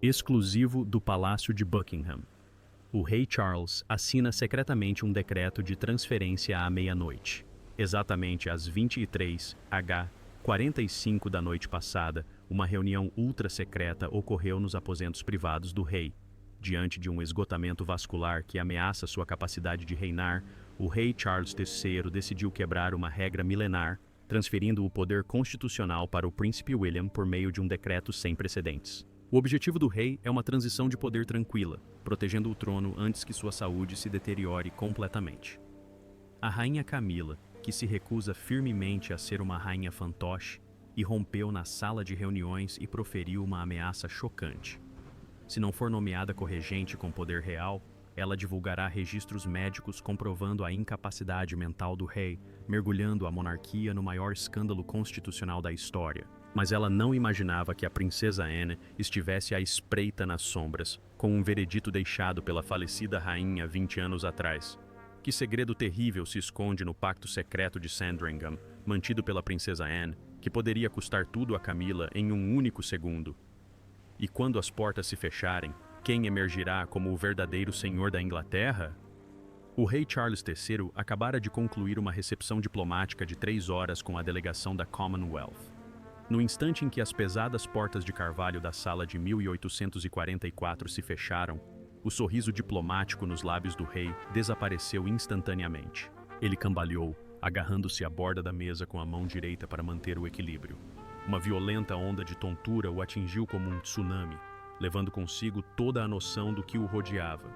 Exclusivo do Palácio de Buckingham. O rei Charles assina secretamente um decreto de transferência à meia-noite. Exatamente às 23h45 da noite passada, uma reunião ultra-secreta ocorreu nos aposentos privados do rei. Diante de um esgotamento vascular que ameaça sua capacidade de reinar, o rei Charles III decidiu quebrar uma regra milenar, transferindo o poder constitucional para o príncipe William por meio de um decreto sem precedentes. O objetivo do rei é uma transição de poder tranquila, protegendo o trono antes que sua saúde se deteriore completamente. A rainha Camila, que se recusa firmemente a ser uma rainha fantoche, irrompeu na sala de reuniões e proferiu uma ameaça chocante. Se não for nomeada corregente com poder real, ela divulgará registros médicos comprovando a incapacidade mental do rei, mergulhando a monarquia no maior escândalo constitucional da história. Mas ela não imaginava que a princesa Anne estivesse à espreita nas sombras, com um veredito deixado pela falecida rainha 20 anos atrás. Que segredo terrível se esconde no pacto secreto de Sandringham, mantido pela princesa Anne, que poderia custar tudo a Camila em um único segundo? E quando as portas se fecharem, quem emergirá como o verdadeiro senhor da Inglaterra? O rei Charles III acabara de concluir uma recepção diplomática de 3 horas com a delegação da Commonwealth. No instante em que as pesadas portas de carvalho da sala de 1844 se fecharam, o sorriso diplomático nos lábios do rei desapareceu instantaneamente. Ele cambaleou, agarrando-se à borda da mesa com a mão direita para manter o equilíbrio. Uma violenta onda de tontura o atingiu como um tsunami, levando consigo toda a noção do que o rodeava.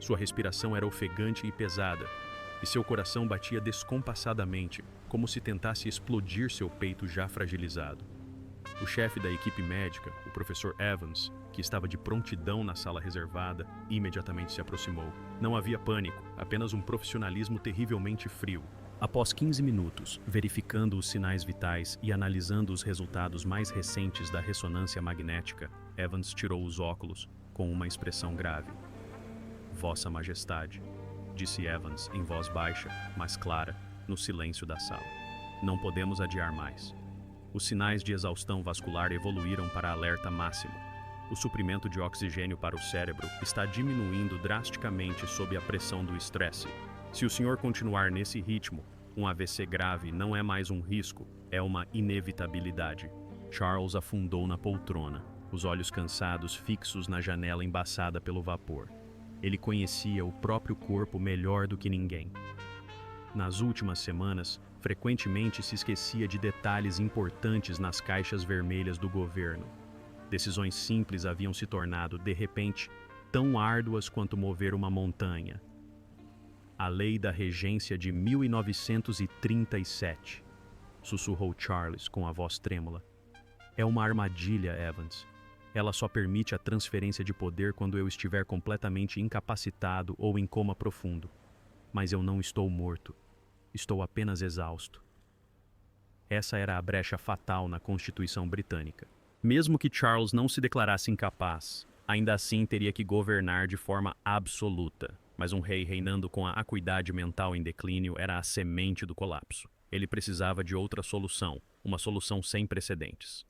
Sua respiração era ofegante e pesada, e seu coração batia descompassadamente, como se tentasse explodir seu peito já fragilizado. O chefe da equipe médica, o professor Evans, que estava de prontidão na sala reservada, imediatamente se aproximou. Não havia pânico, apenas um profissionalismo terrivelmente frio. Após 15 minutos, verificando os sinais vitais e analisando os resultados mais recentes da ressonância magnética, Evans tirou os óculos, com uma expressão grave. "Vossa Majestade", disse Evans em voz baixa, mas clara, no silêncio da sala. "Não podemos adiar mais." Os sinais de exaustão vascular evoluíram para alerta máximo. O suprimento de oxigênio para o cérebro está diminuindo drasticamente sob a pressão do estresse. Se o senhor continuar nesse ritmo, um AVC grave não é mais um risco, é uma inevitabilidade. Charles afundou na poltrona, os olhos cansados fixos na janela embaçada pelo vapor. Ele conhecia o próprio corpo melhor do que ninguém. Nas últimas semanas, frequentemente se esquecia de detalhes importantes nas caixas vermelhas do governo. Decisões simples haviam se tornado, de repente, tão árduas quanto mover uma montanha. A lei da regência de 1937, sussurrou Charles com a voz trêmula. "É uma armadilha, Evans. Ela só permite a transferência de poder quando eu estiver completamente incapacitado ou em coma profundo. Mas eu não estou morto. Estou apenas exausto." Essa era a brecha fatal na Constituição Britânica. Mesmo que Charles não se declarasse incapaz, ainda assim teria que governar de forma absoluta. Mas um rei reinando com a acuidade mental em declínio era a semente do colapso. Ele precisava de outra solução, uma solução sem precedentes.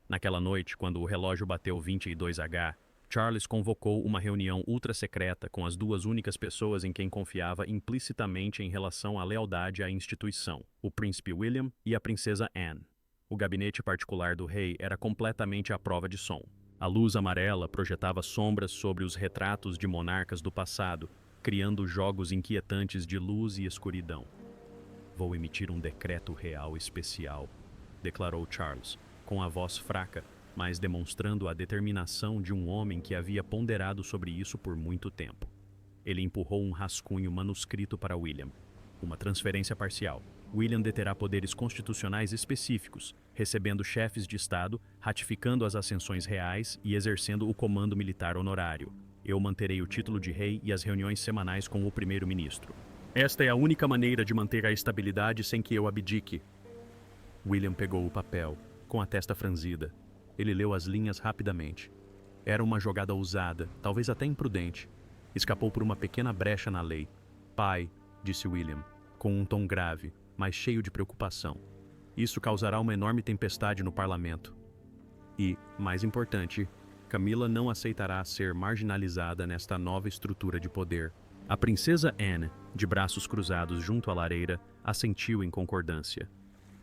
Naquela noite, quando o relógio bateu 22h, Charles convocou uma reunião ultra-secreta com as duas únicas pessoas em quem confiava implicitamente em relação à lealdade à instituição, o príncipe William e a princesa Anne. O gabinete particular do rei era completamente à prova de som. A luz amarela projetava sombras sobre os retratos de monarcas do passado, criando jogos inquietantes de luz e escuridão. "Vou emitir um decreto real especial", declarou Charles, com a voz fraca, mas demonstrando a determinação de um homem que havia ponderado sobre isso por muito tempo. Ele empurrou um rascunho manuscrito para William. "Uma transferência parcial. William deterá poderes constitucionais específicos, recebendo chefes de Estado, ratificando as ascensões reais e exercendo o comando militar honorário. Eu manterei o título de rei e as reuniões semanais com o primeiro-ministro. Esta é a única maneira de manter a estabilidade sem que eu abdique." William pegou o papel, com a testa franzida. Ele leu as linhas rapidamente. Era uma jogada ousada, talvez até imprudente. Escapou por uma pequena brecha na lei. "Pai", disse William, com um tom grave, mas cheio de preocupação. "Isso causará uma enorme tempestade no parlamento. E, mais importante, Camila não aceitará ser marginalizada nesta nova estrutura de poder. A princesa Anne, de braços cruzados junto à lareira, assentiu em concordância.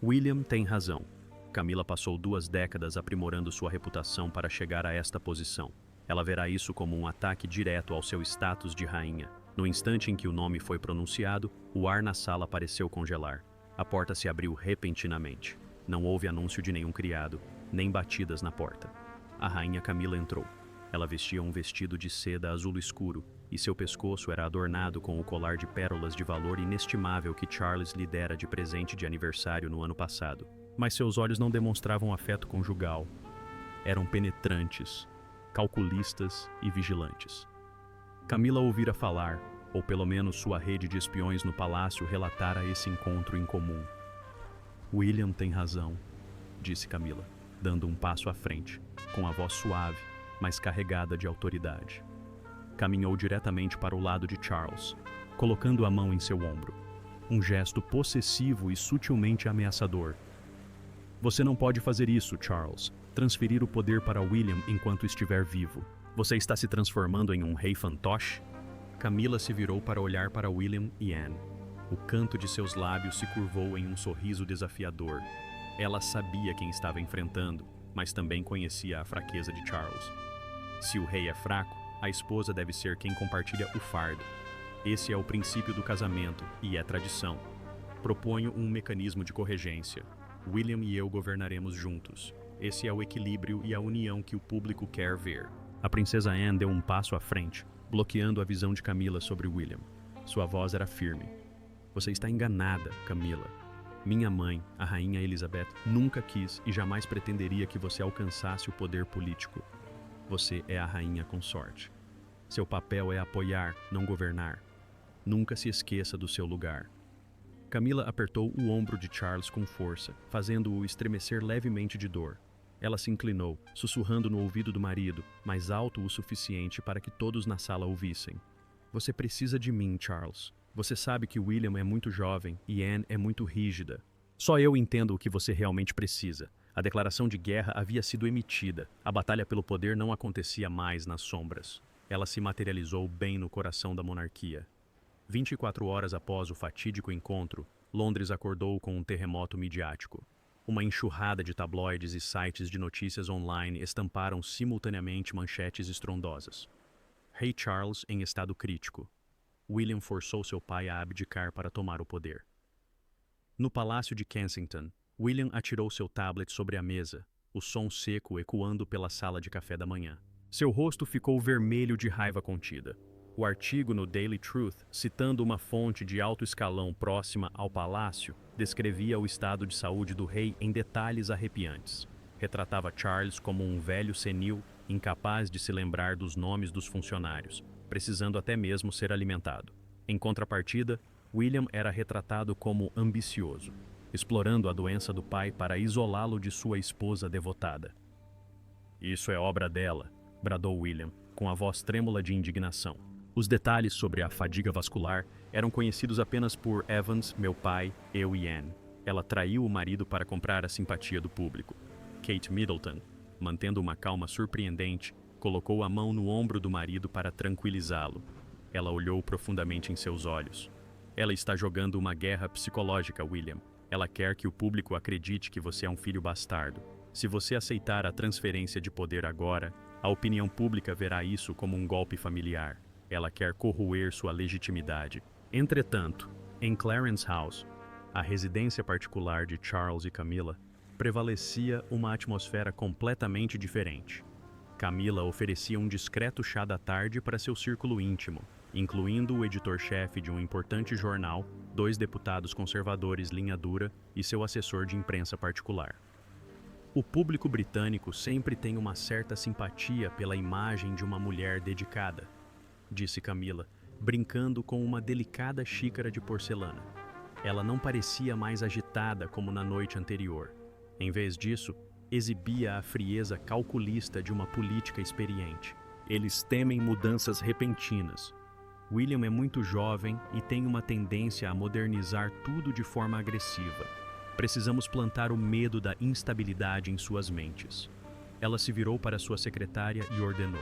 William tem razão. Camila passou 2 décadas aprimorando sua reputação para chegar a esta posição. Ela verá isso como um ataque direto ao seu status de rainha. No instante em que o nome foi pronunciado, o ar na sala pareceu congelar. A porta se abriu repentinamente. Não houve anúncio de nenhum criado, nem batidas na porta. A rainha Camila entrou. Ela vestia um vestido de seda azul escuro, e seu pescoço era adornado com o colar de pérolas de valor inestimável que Charles lhe dera de presente de aniversário no ano passado. Mas seus olhos não demonstravam afeto conjugal. Eram penetrantes, calculistas e vigilantes. Camila ouvira falar, ou pelo menos sua rede de espiões no palácio relatara esse encontro incomum. William tem razão, disse Camila, dando um passo à frente, com a voz suave, mas carregada de autoridade. Caminhou diretamente para o lado de Charles, colocando a mão em seu ombro. Um gesto possessivo e sutilmente ameaçador. Você não pode fazer isso, Charles. Transferir o poder para William enquanto estiver vivo. Você está se transformando em um rei fantoche? Camila se virou para olhar para William e Anne. O canto de seus lábios se curvou em um sorriso desafiador. Ela sabia quem estava enfrentando, mas também conhecia a fraqueza de Charles. Se o rei é fraco, a esposa deve ser quem compartilha o fardo. Esse é o princípio do casamento e é tradição. Proponho um mecanismo de corregência. William e eu governaremos juntos. Esse é o equilíbrio e a união que o público quer ver. A princesa Anne deu um passo à frente, bloqueando a visão de Camila sobre William. Sua voz era firme. Você está enganada, Camila. Minha mãe, a rainha Elizabeth, nunca quis e jamais pretenderia que você alcançasse o poder político. Você é a rainha consorte. Seu papel é apoiar, não governar. Nunca se esqueça do seu lugar. Camila apertou o ombro de Charles com força, fazendo-o estremecer levemente de dor. Ela se inclinou, sussurrando no ouvido do marido, mais alto o suficiente para que todos na sala ouvissem. Você precisa de mim, Charles. Você sabe que William é muito jovem e Anne é muito rígida. Só eu entendo o que você realmente precisa. A declaração de guerra havia sido emitida. A batalha pelo poder não acontecia mais nas sombras. Ela se materializou bem no coração da monarquia. 24 horas após o fatídico encontro, Londres acordou com um terremoto midiático. Uma enxurrada de tabloides e sites de notícias online estamparam simultaneamente manchetes estrondosas. Rei Charles em estado crítico. William forçou seu pai a abdicar para tomar o poder. No Palácio de Kensington, William atirou seu tablet sobre a mesa, o som seco ecoando pela sala de café da manhã. Seu rosto ficou vermelho de raiva contida. O artigo no Daily Truth, citando uma fonte de alto escalão próxima ao palácio, descrevia o estado de saúde do rei em detalhes arrepiantes. Retratava Charles como um velho senil, incapaz de se lembrar dos nomes dos funcionários, precisando até mesmo ser alimentado. Em contrapartida, William era retratado como ambicioso, explorando a doença do pai para isolá-lo de sua esposa devotada. Isso é obra dela, bradou William, com a voz trêmula de indignação. Os detalhes sobre a fadiga vascular eram conhecidos apenas por Evans, meu pai, eu e Anne. Ela traiu o marido para comprar a simpatia do público. Kate Middleton, mantendo uma calma surpreendente, colocou a mão no ombro do marido para tranquilizá-lo. Ela olhou profundamente em seus olhos. Ela está jogando uma guerra psicológica, William. Ela quer que o público acredite que você é um filho bastardo. Se você aceitar a transferência de poder agora, a opinião pública verá isso como um golpe familiar. Ela quer corroer sua legitimidade. Entretanto, em Clarence House, a residência particular de Charles e Camila, prevalecia uma atmosfera completamente diferente. Camila oferecia um discreto chá da tarde para seu círculo íntimo, incluindo o editor-chefe de um importante jornal, 2 deputados conservadores linha dura e seu assessor de imprensa particular. O público britânico sempre tem uma certa simpatia pela imagem de uma mulher dedicada, disse Camila, brincando com uma delicada xícara de porcelana. Ela não parecia mais agitada como na noite anterior. Em vez disso, exibia a frieza calculista de uma política experiente. Eles temem mudanças repentinas. William é muito jovem e tem uma tendência a modernizar tudo de forma agressiva. Precisamos plantar o medo da instabilidade em suas mentes. Ela se virou para sua secretária e ordenou: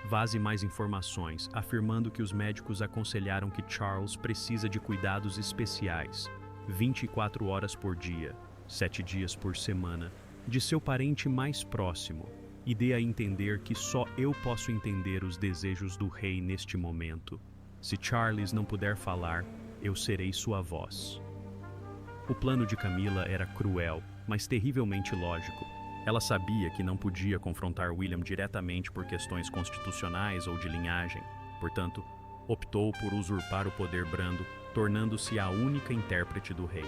vaze mais informações, afirmando que os médicos aconselharam que Charles precisa de cuidados especiais, 24 horas por dia, 7 dias por semana, de seu parente mais próximo, e dê a entender que só eu posso entender os desejos do rei neste momento. Se Charles não puder falar, eu serei sua voz. O plano de Camila era cruel, mas terrivelmente lógico. Ela sabia que não podia confrontar William diretamente por questões constitucionais ou de linhagem. Portanto, optou por usurpar o poder brando, tornando-se a única intérprete do rei.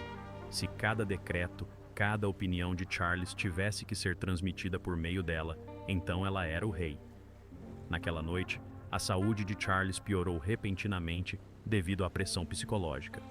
Se cada decreto, cada opinião de Charles tivesse que ser transmitida por meio dela, então ela era o rei. Naquela noite, a saúde de Charles piorou repentinamente devido à pressão psicológica.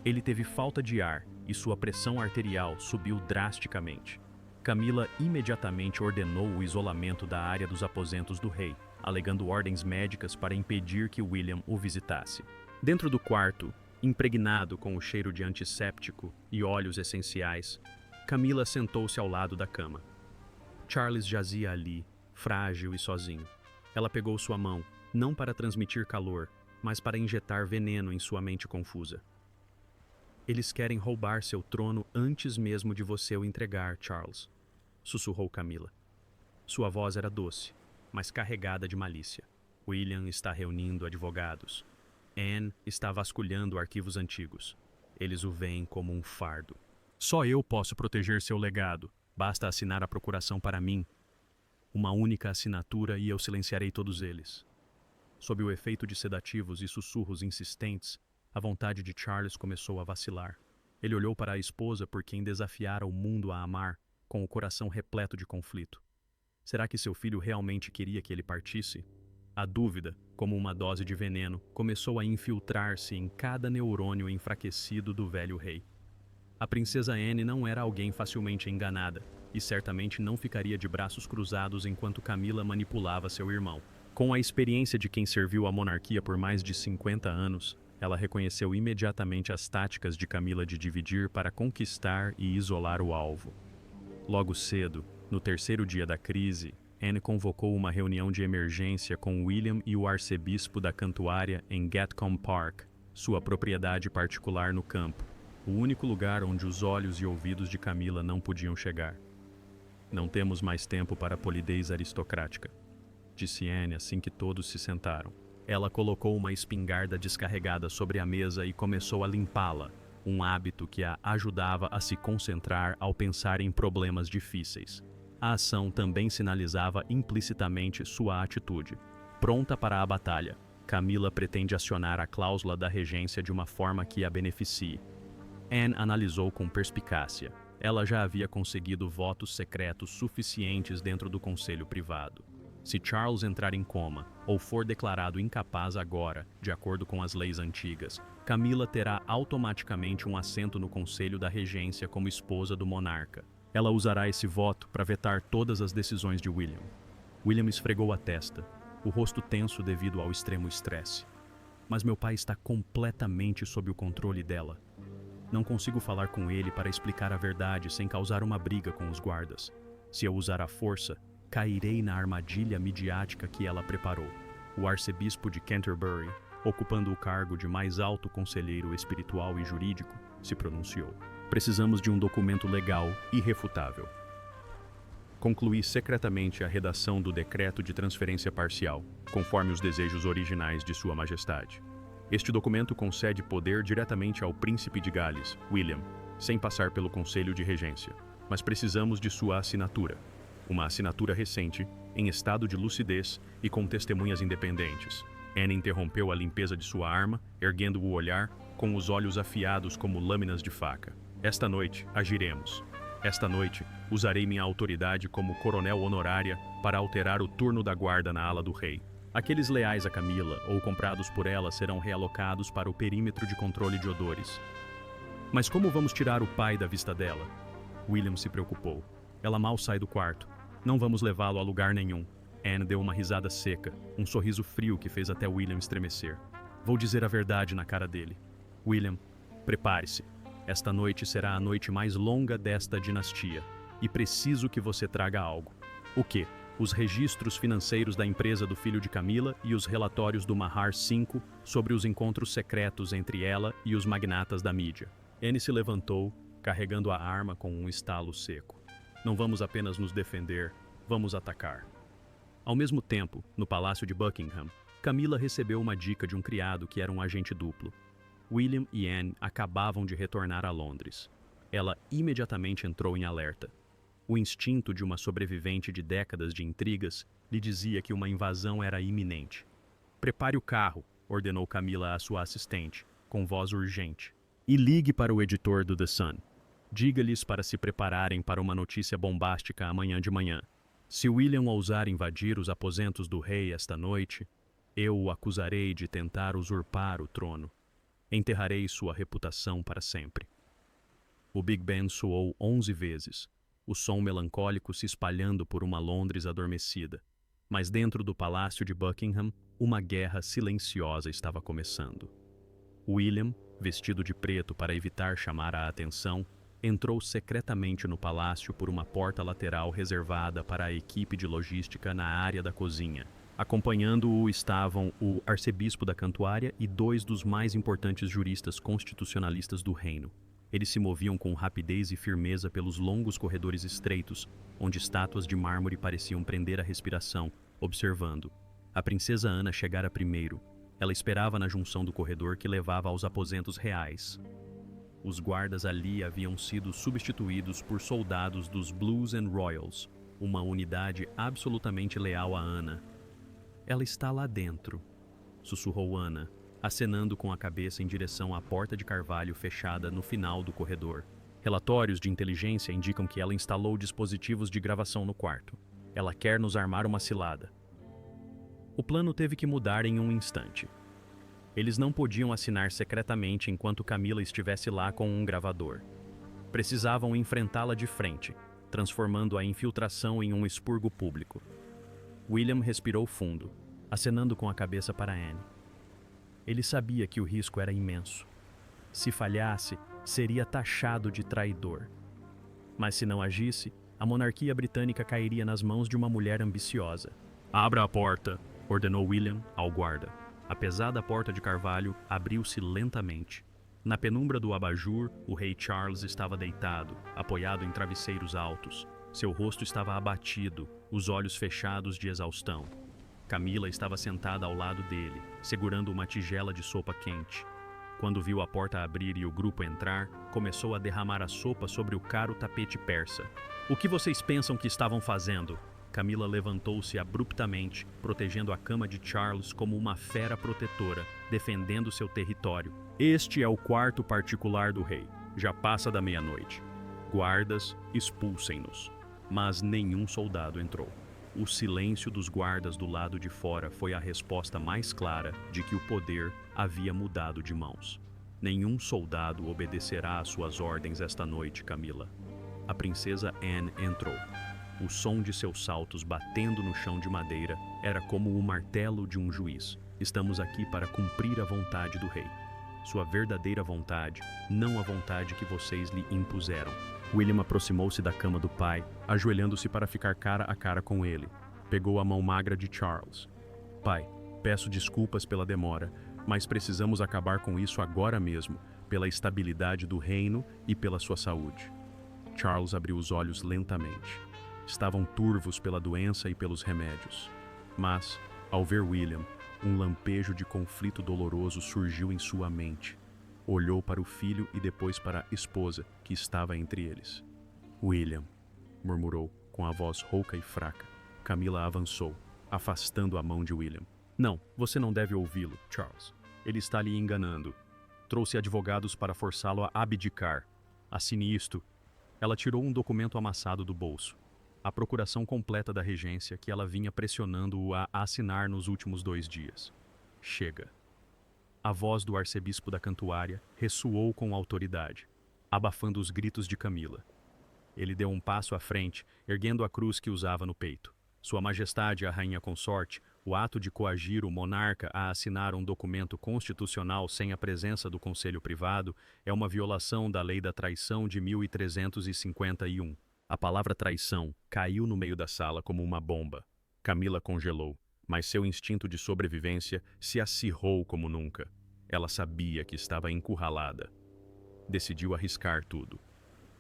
Ele teve falta de ar e sua pressão arterial subiu drasticamente. Camila imediatamente ordenou o isolamento da área dos aposentos do rei, alegando ordens médicas para impedir que William o visitasse. Dentro do quarto, impregnado com o cheiro de antisséptico e óleos essenciais, Camila sentou-se ao lado da cama. Charles jazia ali, frágil e sozinho. Ela pegou sua mão, não para transmitir calor, mas para injetar veneno em sua mente confusa. Eles querem roubar seu trono antes mesmo de você o entregar, Charles, sussurrou Camila. Sua voz era doce, mas carregada de malícia. William está reunindo advogados. Anne está vasculhando arquivos antigos. Eles o veem como um fardo. Só eu posso proteger seu legado. Basta assinar a procuração para mim. Uma única assinatura e eu silenciarei todos eles. Sob o efeito de sedativos e sussurros insistentes, a vontade de Charles começou a vacilar. Ele olhou para a esposa por quem desafiara o mundo a amar, com o coração repleto de conflito. Será que seu filho realmente queria que ele partisse? A dúvida, como uma dose de veneno, começou a infiltrar-se em cada neurônio enfraquecido do velho rei. A princesa Anne não era alguém facilmente enganada, e certamente não ficaria de braços cruzados enquanto Camila manipulava seu irmão. Com a experiência de quem serviu a monarquia por mais de 50 anos, ela reconheceu imediatamente as táticas de Camila de dividir para conquistar e isolar o alvo. Logo cedo, no terceiro dia da crise, Anne convocou uma reunião de emergência com William e o arcebispo da Cantuária em Gatcombe Park, sua propriedade particular no campo, o único lugar onde os olhos e ouvidos de Camila não podiam chegar. Não temos mais tempo para a polidez aristocrática, disse Anne assim que todos se sentaram. Ela colocou uma espingarda descarregada sobre a mesa e começou a limpá-la, um hábito que a ajudava a se concentrar ao pensar em problemas difíceis. A ação também sinalizava implicitamente sua atitude. Pronta para a batalha, Camila pretende acionar a cláusula da regência de uma forma que a beneficie. Anne analisou com perspicácia. Ela já havia conseguido votos secretos suficientes dentro do conselho privado. Se Charles entrar em coma ou for declarado incapaz agora, de acordo com as leis antigas, Camila terá automaticamente um assento no conselho da regência como esposa do monarca. Ela usará esse voto para vetar todas as decisões de William. William esfregou a testa, o rosto tenso devido ao extremo estresse. Mas meu pai está completamente sob o controle dela. Não consigo falar com ele para explicar a verdade sem causar uma briga com os guardas. Se eu usar a força, cairei na armadilha midiática que ela preparou. O arcebispo de Canterbury, ocupando o cargo de mais alto conselheiro espiritual e jurídico, se pronunciou. Precisamos de um documento legal irrefutável. Concluí secretamente a redação do decreto de transferência parcial, conforme os desejos originais de Sua Majestade. Este documento concede poder diretamente ao príncipe de Gales, William, sem passar pelo Conselho de Regência, mas precisamos de sua assinatura. Uma assinatura recente, em estado de lucidez e com testemunhas independentes. Anne interrompeu a limpeza de sua arma, erguendo o olhar, com os olhos afiados como lâminas de faca. Esta noite, agiremos. Esta noite, usarei minha autoridade como coronel honorária para alterar o turno da guarda na ala do rei. Aqueles leais a Camila ou comprados por ela serão realocados para o perímetro de controle de odores. Mas como vamos tirar o pai da vista dela? William se preocupou. Ela mal sai do quarto. Não vamos levá-lo a lugar nenhum. Anne deu uma risada seca, um sorriso frio que fez até William estremecer. Vou dizer a verdade na cara dele. William, prepare-se. Esta noite será a noite mais longa desta dinastia, e preciso que você traga algo. O quê? Os registros financeiros da empresa do filho de Camila e os relatórios do Mahar V sobre os encontros secretos entre ela e os magnatas da mídia. Anne se levantou, carregando a arma com um estalo seco. Não vamos apenas nos defender, vamos atacar. Ao mesmo tempo, no Palácio de Buckingham, Camila recebeu uma dica de um criado que era um agente duplo. William e Anne acabavam de retornar a Londres. Ela imediatamente entrou em alerta. O instinto de uma sobrevivente de décadas de intrigas lhe dizia que uma invasão era iminente. "Prepare o carro", ordenou Camila à sua assistente, com voz urgente. "E ligue para o editor do The Sun. Diga-lhes para se prepararem para uma notícia bombástica amanhã de manhã. Se William ousar invadir os aposentos do rei esta noite, eu o acusarei de tentar usurpar o trono. Enterrarei sua reputação para sempre." O Big Ben soou 11 vezes, o som melancólico se espalhando por uma Londres adormecida. Mas dentro do Palácio de Buckingham, uma guerra silenciosa estava começando. William, vestido de preto para evitar chamar a atenção, entrou secretamente no palácio por uma porta lateral reservada para a equipe de logística na área da cozinha. Acompanhando-o estavam o arcebispo da Cantuária e 2 dos mais importantes juristas constitucionalistas do reino. Eles se moviam com rapidez e firmeza pelos longos corredores estreitos, onde estátuas de mármore pareciam prender a respiração, observando. A princesa Ana chegara primeiro. Ela esperava na junção do corredor que levava aos aposentos reais. Os guardas ali haviam sido substituídos por soldados dos Blues and Royals, uma unidade absolutamente leal a Ana. "Ela está lá dentro", sussurrou Ana, acenando com a cabeça em direção à porta de carvalho fechada no final do corredor. "Relatórios de inteligência indicam que ela instalou dispositivos de gravação no quarto. Ela quer nos armar uma cilada." O plano teve que mudar em um instante. Eles não podiam assinar secretamente enquanto Camila estivesse lá com um gravador. Precisavam enfrentá-la de frente, transformando a infiltração em um expurgo público. William respirou fundo, acenando com a cabeça para Anne. Ele sabia que o risco era imenso. Se falhasse, seria taxado de traidor. Mas se não agisse, a monarquia britânica cairia nas mãos de uma mulher ambiciosa. "Abra a porta", ordenou William ao guarda. A pesada porta de carvalho abriu-se lentamente. Na penumbra do abajur, o rei Charles estava deitado, apoiado em travesseiros altos. Seu rosto estava abatido, os olhos fechados de exaustão. Camila estava sentada ao lado dele, segurando uma tigela de sopa quente. Quando viu a porta abrir e o grupo entrar, começou a derramar a sopa sobre o caro tapete persa. "O que vocês pensam que estavam fazendo?" Camila levantou-se abruptamente, protegendo a cama de Charles como uma fera protetora, defendendo seu território. "Este é o quarto particular do rei. Já passa da meia-noite. Guardas, expulsem-nos." Mas nenhum soldado entrou. O silêncio dos guardas do lado de fora foi a resposta mais clara de que o poder havia mudado de mãos. "Nenhum soldado obedecerá às suas ordens esta noite, Camila." A princesa Anne entrou. O som de seus saltos batendo no chão de madeira era como o martelo de um juiz. "Estamos aqui para cumprir a vontade do rei. Sua verdadeira vontade, não a vontade que vocês lhe impuseram." William aproximou-se da cama do pai, ajoelhando-se para ficar cara a cara com ele. Pegou a mão magra de Charles. "Pai, peço desculpas pela demora, mas precisamos acabar com isso agora mesmo, pela estabilidade do reino e pela sua saúde." Charles abriu os olhos lentamente. Estavam turvos pela doença e pelos remédios. Mas, ao ver William, um lampejo de conflito doloroso surgiu em sua mente. Olhou para o filho e depois para a esposa, que estava entre eles. "William", murmurou, com a voz rouca e fraca. Camila avançou, afastando a mão de William. "Não, você não deve ouvi-lo, Charles. Ele está lhe enganando. Trouxe advogados para forçá-lo a abdicar. Assine isto." Ela tirou um documento amassado do bolso. A procuração completa da regência que ela vinha pressionando-o a assinar nos últimos 2 dias. "Chega." A voz do arcebispo da Cantuária ressoou com autoridade, abafando os gritos de Camila. Ele deu um passo à frente, erguendo a cruz que usava no peito. "Sua Majestade, a Rainha Consorte, o ato de coagir o monarca a assinar um documento constitucional sem a presença do Conselho Privado é uma violação da Lei da Traição de 1351. A palavra traição caiu no meio da sala como uma bomba. Camila congelou, mas seu instinto de sobrevivência se acirrou como nunca. Ela sabia que estava encurralada. Decidiu arriscar tudo.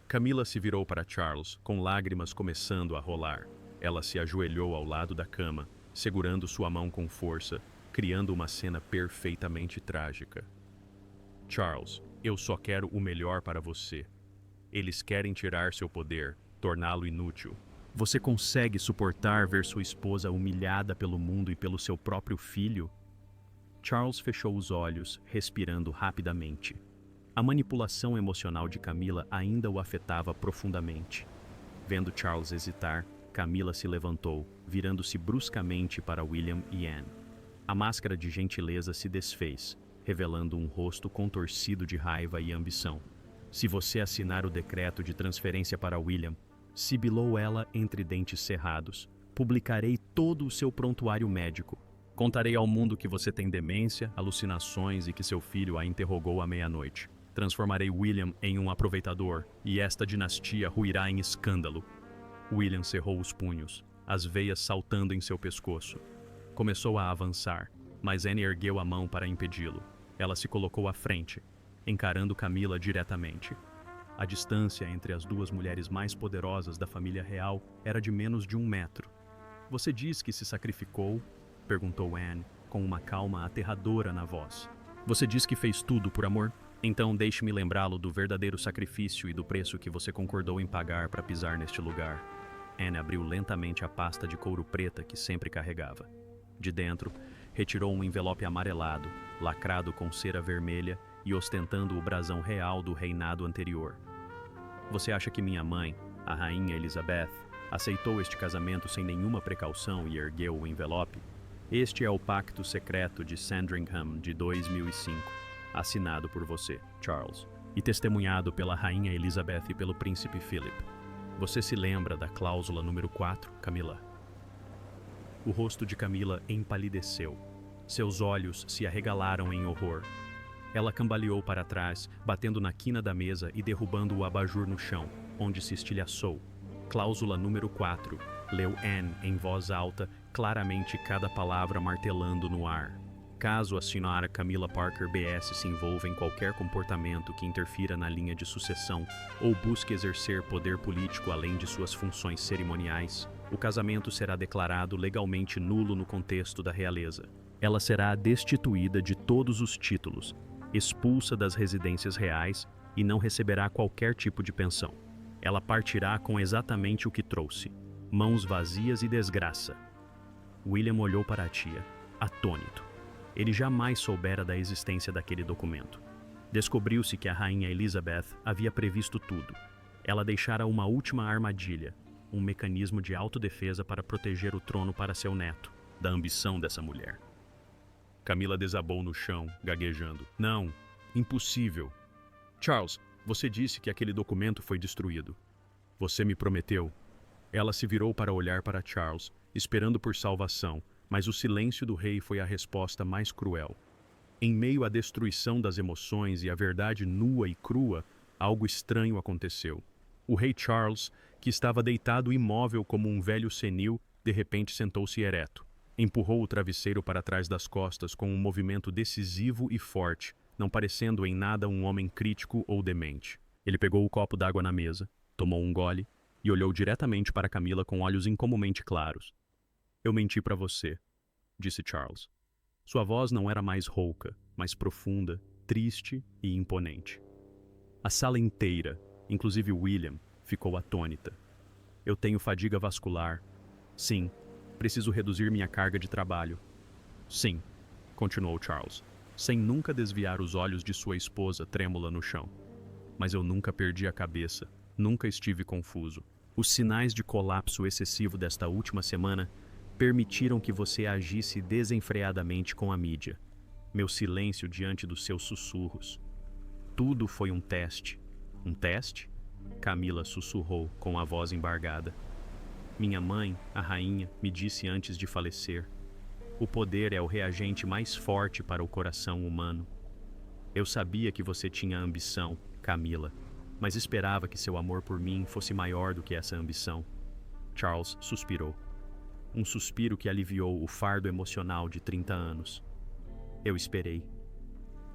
Camila se virou para Charles, com lágrimas começando a rolar. Ela se ajoelhou ao lado da cama, segurando sua mão com força, criando uma cena perfeitamente trágica. Charles, eu só quero o melhor para você. Eles querem tirar seu poder, torná-lo inútil. Você consegue suportar ver sua esposa humilhada pelo mundo e pelo seu próprio filho? Charles fechou os olhos, respirando rapidamente. A manipulação emocional de Camila ainda o afetava profundamente. Vendo Charles hesitar, Camila se levantou, virando-se bruscamente para William e Anne. A máscara de gentileza se desfez, revelando um rosto contorcido de raiva e ambição. Se você assinar o decreto de transferência para William, sibilou ela entre dentes cerrados, publicarei todo o seu prontuário médico. Contarei ao mundo que você tem demência, alucinações e que seu filho a interrogou à meia-noite. Transformarei William em um aproveitador e esta dinastia ruirá em escândalo. William cerrou os punhos, as veias saltando em seu pescoço. Começou a avançar, mas Anne ergueu a mão para impedi-lo. Ela se colocou à frente, encarando Camila diretamente. A distância entre as duas mulheres mais poderosas da família real era de menos de 1 metro. Você diz que se sacrificou? Perguntou Anne, com uma calma aterradora na voz. Você diz que fez tudo por amor? Então deixe-me lembrá-lo do verdadeiro sacrifício e do preço que você concordou em pagar para pisar neste lugar. Anne abriu lentamente a pasta de couro preta que sempre carregava. De dentro, retirou um envelope amarelado, lacrado com cera vermelha e ostentando o brasão real do reinado anterior. Você acha que minha mãe, a rainha Elizabeth, aceitou este casamento sem nenhuma precaução e ergueu o envelope? Este é o pacto secreto de Sandringham de 2005, assinado por você, Charles, e testemunhado pela rainha Elizabeth e pelo príncipe Philip. Você se lembra da cláusula número 4, Camila? O rosto de Camila empalideceu. Seus olhos se arregalaram em horror. Ela cambaleou para trás, batendo na quina da mesa e derrubando o abajur no chão, onde se estilhaçou. Cláusula número 4, leu Anne em voz alta, claramente cada palavra martelando no ar. Caso a senhora Camila Parker B.S. se envolva em qualquer comportamento que interfira na linha de sucessão ou busque exercer poder político além de suas funções cerimoniais, o casamento será declarado legalmente nulo no contexto da realeza. Ela será destituída de todos os títulos, expulsa das residências reais e não receberá qualquer tipo de pensão. Ela partirá com exatamente o que trouxe, mãos vazias e desgraça. William olhou para a tia, atônito. Ele jamais soubera da existência daquele documento. Descobriu-se que a rainha Elizabeth havia previsto tudo. Ela deixara uma última armadilha, um mecanismo de autodefesa para proteger o trono para seu neto, da ambição dessa mulher. Camila desabou no chão, gaguejando. Não, impossível. Charles, você disse que aquele documento foi destruído. Você me prometeu. Ela se virou para olhar para Charles, esperando por salvação, mas o silêncio do rei foi a resposta mais cruel. Em meio à destruição das emoções e à verdade nua e crua, algo estranho aconteceu. O rei Charles, que estava deitado imóvel como um velho senil, de repente sentou-se ereto. Empurrou o travesseiro para trás das costas com um movimento decisivo e forte, não parecendo em nada um homem crítico ou demente. Ele pegou o copo d'água na mesa, tomou um gole e olhou diretamente para Camila com olhos incomumente claros. Eu menti para você, disse Charles. Sua voz não era mais rouca, mas profunda, triste e imponente. A sala inteira, inclusive William, ficou atônita. Eu tenho fadiga vascular. Sim, preciso reduzir minha carga de trabalho. Sim, continuou Charles, sem nunca desviar os olhos de sua esposa trêmula no chão. Mas eu nunca perdi a cabeça, nunca estive confuso. Os sinais de colapso excessivo desta última semana permitiram que você agisse desenfreadamente com a mídia. Meu silêncio diante dos seus sussurros. Tudo foi um teste. Um teste? Camila sussurrou com a voz embargada. Minha mãe, a rainha, me disse antes de falecer. O poder é o reagente mais forte para o coração humano. Eu sabia que você tinha ambição, Camila, mas esperava que seu amor por mim fosse maior do que essa ambição. Charles suspirou. Um suspiro que aliviou o fardo emocional de 30 anos. Eu esperei.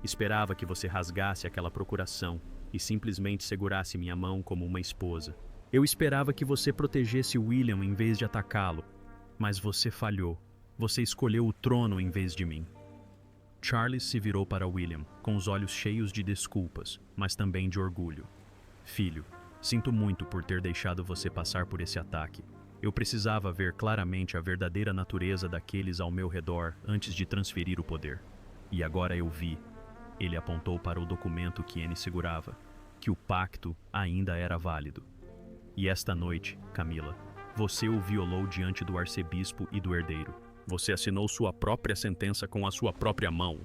Esperava que você rasgasse aquela procuração e simplesmente segurasse minha mão como uma esposa. Eu esperava que você protegesse William em vez de atacá-lo, mas você falhou. Você escolheu o trono em vez de mim. Charles se virou para William, com os olhos cheios de desculpas, mas também de orgulho. Filho, sinto muito por ter deixado você passar por esse ataque. Eu precisava ver claramente a verdadeira natureza daqueles ao meu redor antes de transferir o poder. E agora eu vi. Ele apontou para o documento que Anne segurava, que o pacto ainda era válido. E esta noite, Camila, você o violou diante do arcebispo e do herdeiro. Você assinou sua própria sentença com a sua própria mão.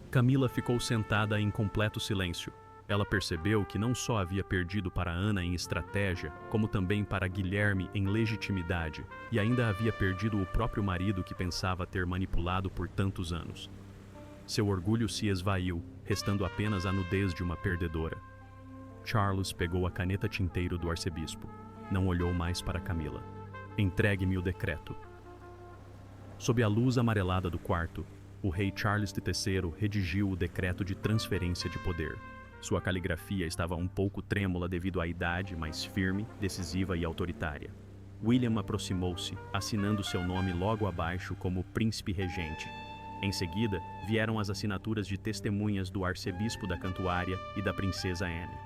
Camila ficou sentada em completo silêncio. Ela percebeu que não só havia perdido para Ana em estratégia, como também para Guilherme em legitimidade, e ainda havia perdido o próprio marido que pensava ter manipulado por tantos anos. Seu orgulho se esvaiu, restando apenas a nudez de uma perdedora. Charles pegou a caneta tinteiro do arcebispo. Não olhou mais para Camila. Entregue-me o decreto. Sob a luz amarelada do quarto, o rei Charles III redigiu o decreto de transferência de poder. Sua caligrafia estava um pouco trêmula devido à idade, mas firme, decisiva e autoritária. William aproximou-se, assinando seu nome logo abaixo como príncipe regente. Em seguida, vieram as assinaturas de testemunhas do arcebispo da Cantuária e da princesa Anne.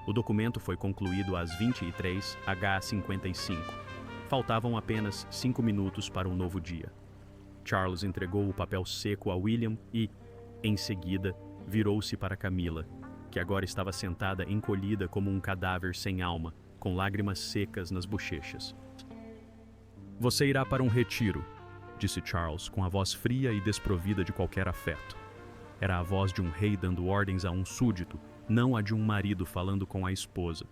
O documento foi concluído às 23h55. Faltavam apenas 5 minutos para um novo dia. Charles entregou o papel seco a William e, em seguida, virou-se para Camila, que agora estava sentada encolhida como um cadáver sem alma, com lágrimas secas nas bochechas. Você irá para um retiro, disse Charles com a voz fria e desprovida de qualquer afeto. Era a voz de um rei dando ordens a um súdito, não a de um marido falando com a esposa.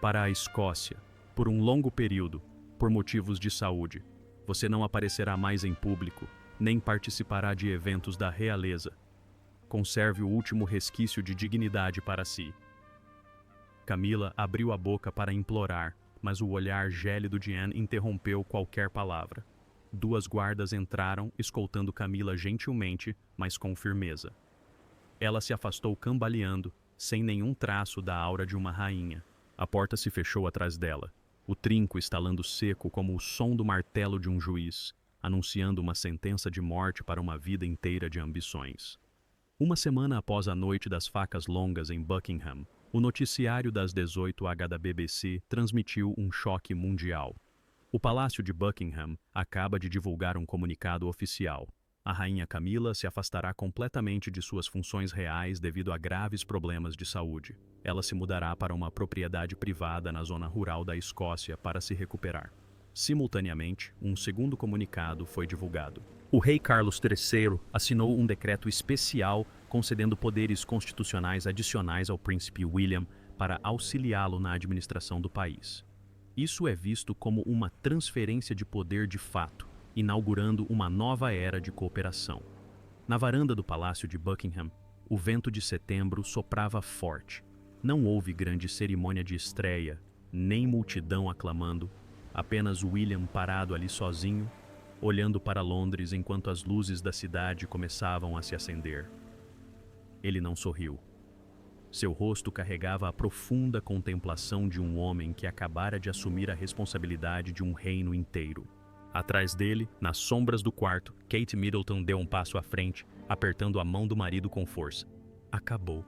Para a Escócia, por um longo período, por motivos de saúde. Você não aparecerá mais em público, nem participará de eventos da realeza. Conserve o último resquício de dignidade para si. Camila abriu a boca para implorar, mas o olhar gélido de Anne interrompeu qualquer palavra. 2 guardas entraram, escoltando Camila gentilmente, mas com firmeza. Ela se afastou cambaleando, sem nenhum traço da aura de uma rainha. A porta se fechou atrás dela, o trinco estalando seco como o som do martelo de um juiz, anunciando uma sentença de morte para uma vida inteira de ambições. Uma semana após a noite das facas longas em Buckingham, o noticiário das 18h da BBC transmitiu um choque mundial. O Palácio de Buckingham acaba de divulgar um comunicado oficial. A rainha Camila se afastará completamente de suas funções reais devido a graves problemas de saúde. Ela se mudará para uma propriedade privada na zona rural da Escócia para se recuperar. Simultaneamente, um segundo comunicado foi divulgado. O rei Carlos III assinou um decreto especial concedendo poderes constitucionais adicionais ao príncipe William para auxiliá-lo na administração do país. Isso é visto como uma transferência de poder de fato, inaugurando uma nova era de cooperação. Na varanda do Palácio de Buckingham, o vento de setembro soprava forte. Não houve grande cerimônia de estreia, nem multidão aclamando, apenas William parado ali sozinho, olhando para Londres enquanto as luzes da cidade começavam a se acender. Ele não sorriu. Seu rosto carregava a profunda contemplação de um homem que acabara de assumir a responsabilidade de um reino inteiro. Atrás dele, nas sombras do quarto, Kate Middleton deu um passo à frente, apertando a mão do marido com força. "Acabou",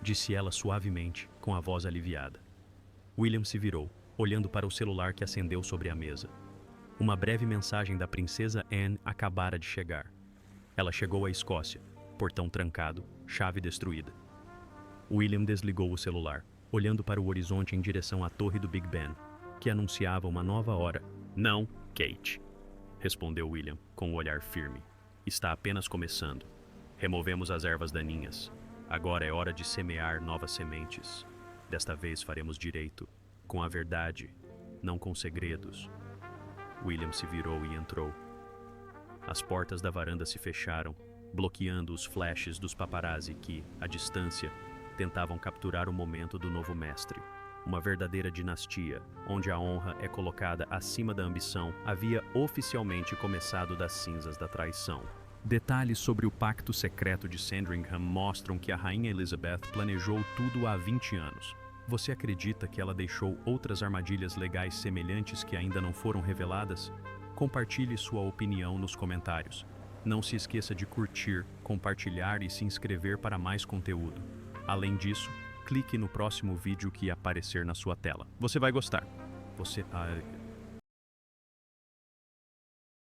disse ela suavemente, com a voz aliviada. William se virou, olhando para o celular que acendeu sobre a mesa. Uma breve mensagem da princesa Anne acabara de chegar. Ela chegou à Escócia, portão trancado, chave destruída. William desligou o celular, olhando para o horizonte em direção à torre do Big Ben, que anunciava uma nova hora. "Não, Kate", respondeu William, com o olhar firme. "Está apenas começando. Removemos as ervas daninhas. Agora é hora de semear novas sementes. Desta vez faremos direito, com a verdade, não com segredos." William se virou e entrou. As portas da varanda se fecharam, bloqueando os flashes dos paparazzi que, à distância, tentavam capturar o momento do novo mestre. Uma verdadeira dinastia, onde a honra é colocada acima da ambição, havia oficialmente começado das cinzas da traição. Detalhes sobre o pacto secreto de Sandringham mostram que a rainha Elizabeth planejou tudo há 20 anos. Você acredita que ela deixou outras armadilhas legais semelhantes que ainda não foram reveladas? Compartilhe sua opinião nos comentários. Não se esqueça de curtir, compartilhar e se inscrever para mais conteúdo. Além disso, clique no próximo vídeo que aparecer na sua tela. Você vai gostar.